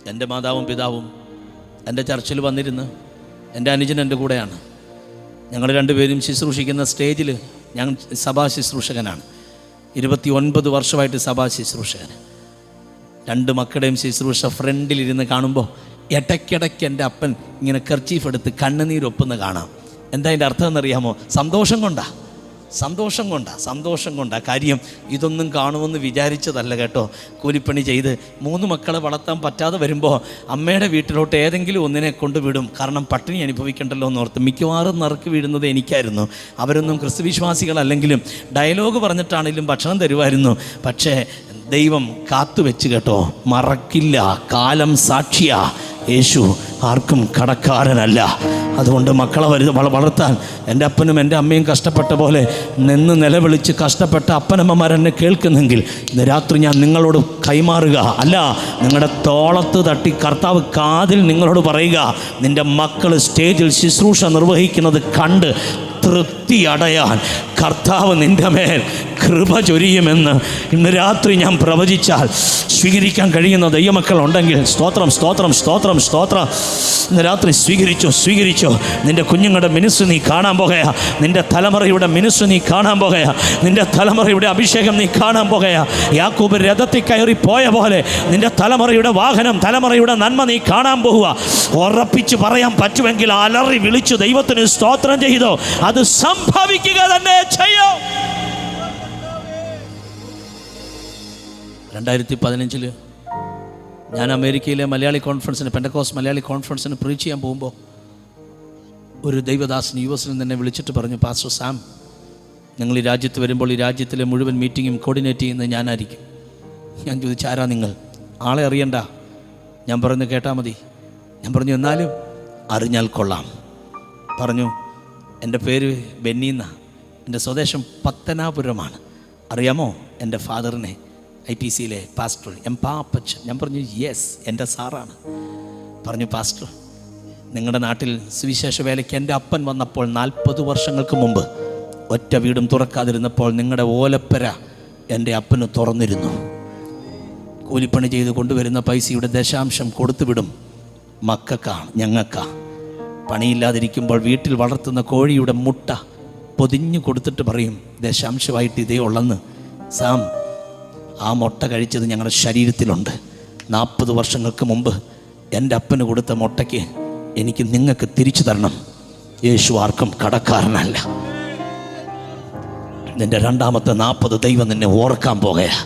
എൻ്റെ മാതാവും പിതാവും എൻ്റെ ചർച്ചിൽ വന്നിരുന്ന് എൻ്റെ അനുജൻ എൻ്റെ കൂടെയാണ്. ഞങ്ങൾ രണ്ടുപേരും ശുശ്രൂഷിക്കുന്ന സ്റ്റേജിൽ ഞാൻ സഭാ ശുശ്രൂഷകനാണ്. 29 വർഷമായിട്ട് സഭാ ശുശ്രൂഷകൻ. 2 മക്കളുടെയും ശുശ്രൂഷ ഫ്രണ്ടിലിരുന്ന് കാണുമ്പോൾ ഇടയ്ക്കിടയ്ക്ക് എൻ്റെ അപ്പൻ ഇങ്ങനെ കർച്ചീഫ് എടുത്ത് കണ്ണുനീരൊപ്പുന്ന കാണാം. എന്താ അതിൻ്റെ അർത്ഥം എന്നറിയാമോ? സന്തോഷം കൊണ്ടാ. കാര്യം ഇതൊന്നും കാണുമെന്ന് വിചാരിച്ചതല്ല കേട്ടോ. കൂലിപ്പണി ചെയ്ത് 3 മക്കളെ വളർത്താൻ പറ്റാതെ വരുമ്പോൾ അമ്മയുടെ വീട്ടിലോട്ട് ഏതെങ്കിലും ഒന്നിനെ കൊണ്ടുവിടും. കാരണം പട്ടിണി അനുഭവിക്കണ്ടല്ലോ എന്നോർത്ത്. മിക്കവാറും നറുക്ക് വീഴുന്നത് എനിക്കായിരുന്നു. അവരൊന്നും ക്രിസ്തുവിശ്വാസികളല്ലെങ്കിലും ഡയലോഗ് പറഞ്ഞിട്ടാണെങ്കിലും ഭക്ഷണം തരുമായിരുന്നു. പക്ഷേ ദൈവം കാത്തുവെച്ച് കേട്ടോ, മറക്കില്ല. കാലം സാക്ഷിയാ, യേശു ആർക്കും കടക്കാരനല്ല. അതുകൊണ്ട് മക്കളെ വളർത്താൻ എൻ്റെ അപ്പനും എൻ്റെ അമ്മയും കഷ്ടപ്പെട്ട പോലെ നിന്ന് നിലവിളിച്ച് കഷ്ടപ്പെട്ട അപ്പനമ്മമാരെന്നെ കേൾക്കുന്നെങ്കിൽ ഇന്ന് രാത്രി ഞാൻ നിങ്ങളോട് കൈമാറുക അല്ല, നിങ്ങളുടെ തോളത്ത് തട്ടി കർത്താവ് കാതിൽ നിങ്ങളോട് പറയുക, നിൻ്റെ മക്കൾ സ്റ്റേജിൽ ശുശ്രൂഷ നിർവഹിക്കുന്നത് കണ്ട് തൃപ്തി അടയാൻ കർത്താവ് നിൻ്റെ മേൽ കൃപ ചൊരിയുമെന്ന് ഇന്ന് രാത്രി ഞാൻ പ്രവചിച്ചാൽ സ്വീകരിക്കാൻ കഴിയുന്ന ദൈവമക്കൾ ഉണ്ടെങ്കിൽ സ്തോത്രം. ഇന്ന് രാത്രി സ്വീകരിച്ചോ. നിൻ്റെ കുഞ്ഞുങ്ങളുടെ മിനിസ്ട്രി നീ കാണാൻ പോകുകയാ. നിൻ്റെ തലമുറയുടെ മിനിസ്ട്രി നീ കാണാൻ പോകുകയാ. നിൻ്റെ തലമുറയുടെ അഭിഷേകം നീ കാണാൻ പോകുകയാ. യാക്കോബ് രഥത്തിൽ കയറി പോയ പോലെ നിൻ്റെ തലമുറയുടെ വാഹനം, തലമുറയുടെ നന്മ നീ കാണാൻ പോവുക. ഉറപ്പിച്ച് പറയാൻ പറ്റുമെങ്കിൽ അലറി വിളിച്ചു ദൈവത്തിന് സ്തോത്രം ചെയ്തോ. അത് സംഭവിക്കുക തന്നെ ചെയ്യോ. 2015 ഞാൻ അമേരിക്കയിലെ മലയാളി കോൺഫറൻസിന്, പെന്തക്കോസ്റ്റ് മലയാളി കോൺഫറൻസിന് പ്രീച്ച് ചെയ്യാൻ പോകുമ്പോൾ ഒരു ദൈവദാസൻ US തന്നെ വിളിച്ചിട്ട് പറഞ്ഞു, പാസ്റ്റർ സാം, നിങ്ങൾ ഈ രാജ്യത്ത് വരുമ്പോൾ ഈ രാജ്യത്തിലെ മുഴുവൻ മീറ്റിങ്ങും കോർഡിനേറ്റ് ചെയ്യുന്നത് ഞാനായിരിക്കും. ഞാൻ ചോദിച്ചു, ആരാ നിങ്ങൾ? ആളെ അറിയണ്ട, ഞാൻ പറഞ്ഞു കേട്ടാൽ മതി. ഞാൻ പറഞ്ഞു എന്നാലും അറിഞ്ഞാൽ കൊള്ളാം. പറഞ്ഞു, എൻ്റെ പേര് ബെന്നിന്ന, എൻ്റെ സ്വദേശം പത്തനാപുരമാണ്. അറിയാമോ എൻ്റെ ഫാദറിനെ? ITCയിലെ പാസ്റ്റർ പാപ്പച്ചൻ. ഞാൻ പറഞ്ഞു യെസ്, എൻ്റെ സാറാണ്. പറഞ്ഞു, പാസ്റ്റർ, നിങ്ങളുടെ നാട്ടിൽ സുവിശേഷ വേലയ്ക്ക് എൻ്റെ അപ്പൻ വന്നപ്പോൾ 40 വർഷങ്ങൾക്ക് മുമ്പ് ഒറ്റ വീടും തുറക്കാതിരുന്നപ്പോൾ നിങ്ങളുടെ ഓലപ്പര എൻ്റെ അപ്പന് തുറന്നിരുന്നു. കൂലിപ്പണി ചെയ്ത് കൊണ്ടുവരുന്ന പൈസയുടെ ദശാംശം കൊടുത്തു വിടും. മക്കൾക്കാണ്, ഞങ്ങൾക്കാ. പണിയില്ലാതിരിക്കുമ്പോൾ വീട്ടിൽ വളർത്തുന്ന കോഴിയുടെ മുട്ട പൊതിഞ്ഞു കൊടുത്തിട്ട് പറയും, ദശാംശമായിട്ട് ഇതേ ഉള്ളെന്ന്. സാം, ആ മുട്ട കഴിച്ചത് ഞങ്ങളുടെ ശരീരത്തിലുണ്ട്. 40 വർഷങ്ങൾക്ക് മുമ്പ് എൻ്റെ അപ്പന് കൊടുത്ത മുട്ടയ്ക്ക് എനിക്ക് നിങ്ങൾക്ക് തിരിച്ചു തരണം. യേശു ആർക്കും കടക്കാരനല്ല. നിൻ്റെ രണ്ടാമത്തെ 40 ദൈവം നിന്നെ ഓർക്കാൻ പോകുകയാ.